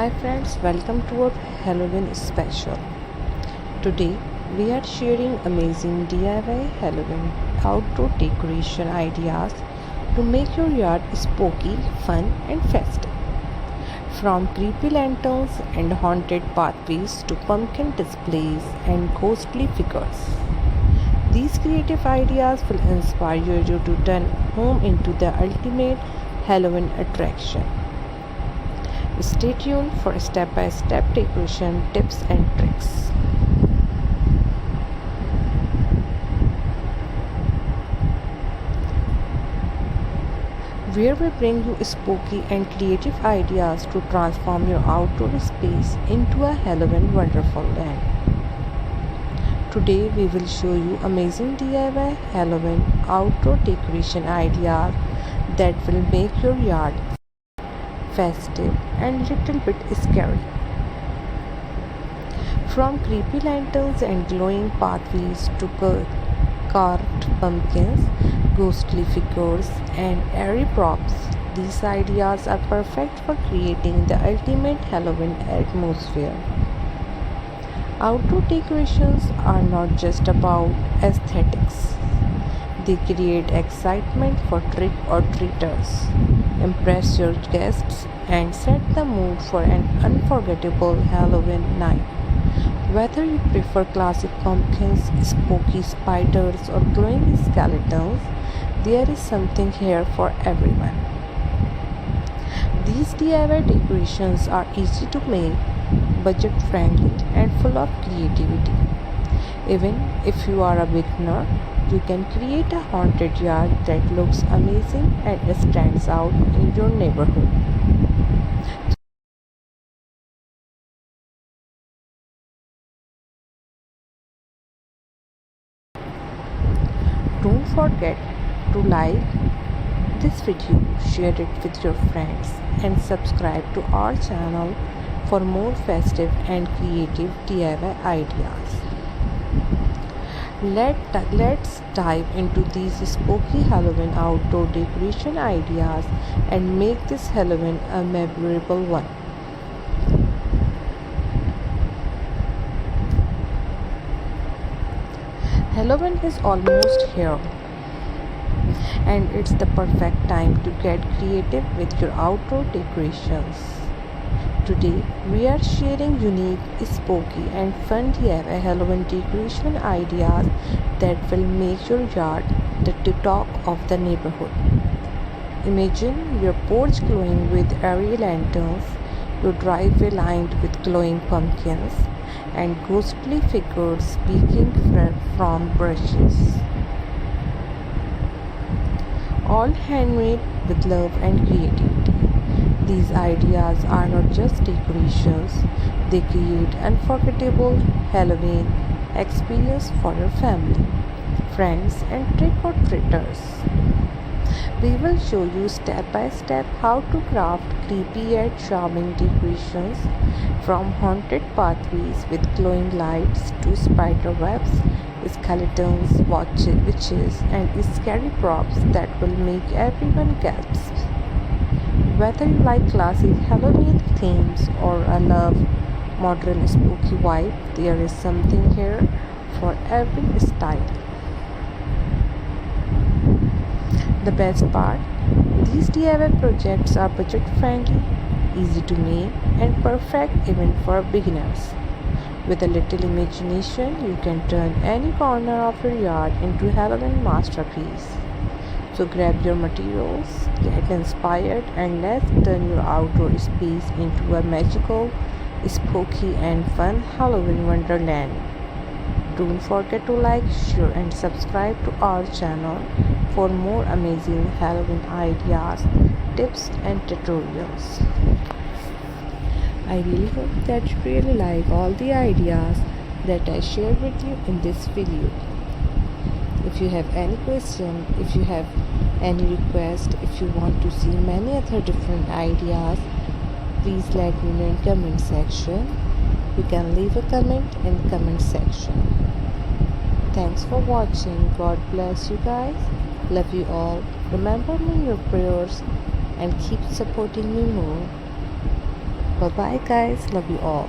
Hi friends, welcome to our Halloween special. Today we are sharing amazing DIY Halloween outdoor decoration ideas to make your yard spooky, fun and festive. From creepy lanterns and haunted pathways to pumpkin displays and ghostly figures. These creative ideas will inspire you to turn home into the ultimate Halloween attraction. Stay tuned for step-by-step decoration tips and tricks. Where we bring you spooky and creative ideas to transform your outdoor space into a Halloween wonderland. Today we will show you amazing DIY Halloween outdoor decoration ideas that will make your yard festive and little bit scary. From creepy lanterns and glowing pathways to carved pumpkins, ghostly figures and airy props, these ideas are perfect for creating the ultimate Halloween atmosphere. Outdoor decorations are not just about aesthetics. They create excitement for trick-or-treaters, impress your guests, and set the mood for an unforgettable Halloween night. Whether you prefer classic pumpkins, spooky spiders, or glowing skeletons, there is something here for everyone. These DIY decorations are easy to make, budget-friendly, and full of creativity. Even if you are a beginner, you can create a haunted yard that looks amazing and stands out in your neighborhood. Don't forget to like this video, share it with your friends, and subscribe to our channel for more festive and creative DIY ideas. Let's dive into these spooky Halloween outdoor decoration ideas and make this Halloween a memorable one. Halloween is almost here, and it's the perfect time to get creative with your outdoor decorations. Today, we are sharing unique, spooky, and fun DIY Halloween decoration ideas that will make your yard the talk of the neighborhood. Imagine your porch glowing with airy lanterns, your driveway lined with glowing pumpkins, and ghostly figures peeking from brushes. All handmade with love and creativity. These ideas are not just decorations, they create unforgettable Halloween experience for your family, friends and trick-or-treaters. We will show you step by step how to craft creepy yet charming decorations, from haunted pathways with glowing lights to spider webs, skeletons, witches and scary props that will make everyone gasp. Whether you like classic Halloween themes or love modern spooky vibe, there is something here for every style. The best part, these DIY projects are budget friendly, easy to make and perfect even for beginners. With a little imagination, you can turn any corner of your yard into a Halloween masterpiece. So grab your materials, get inspired, and let's turn your outdoor space into a magical, spooky, and fun Halloween wonderland. Don't forget to like, share, and subscribe to our channel for more amazing Halloween ideas, tips, and tutorials. I really hope that you really like all the ideas that I shared with you in this video. If you have any question, if you have any request, if you want to see many other different ideas, please let me know in comment section. You can leave a comment in comment section. Thanks for watching. God bless you guys. Love you all. Remember me in your prayers and keep supporting me more. Bye bye, guys. Love you all.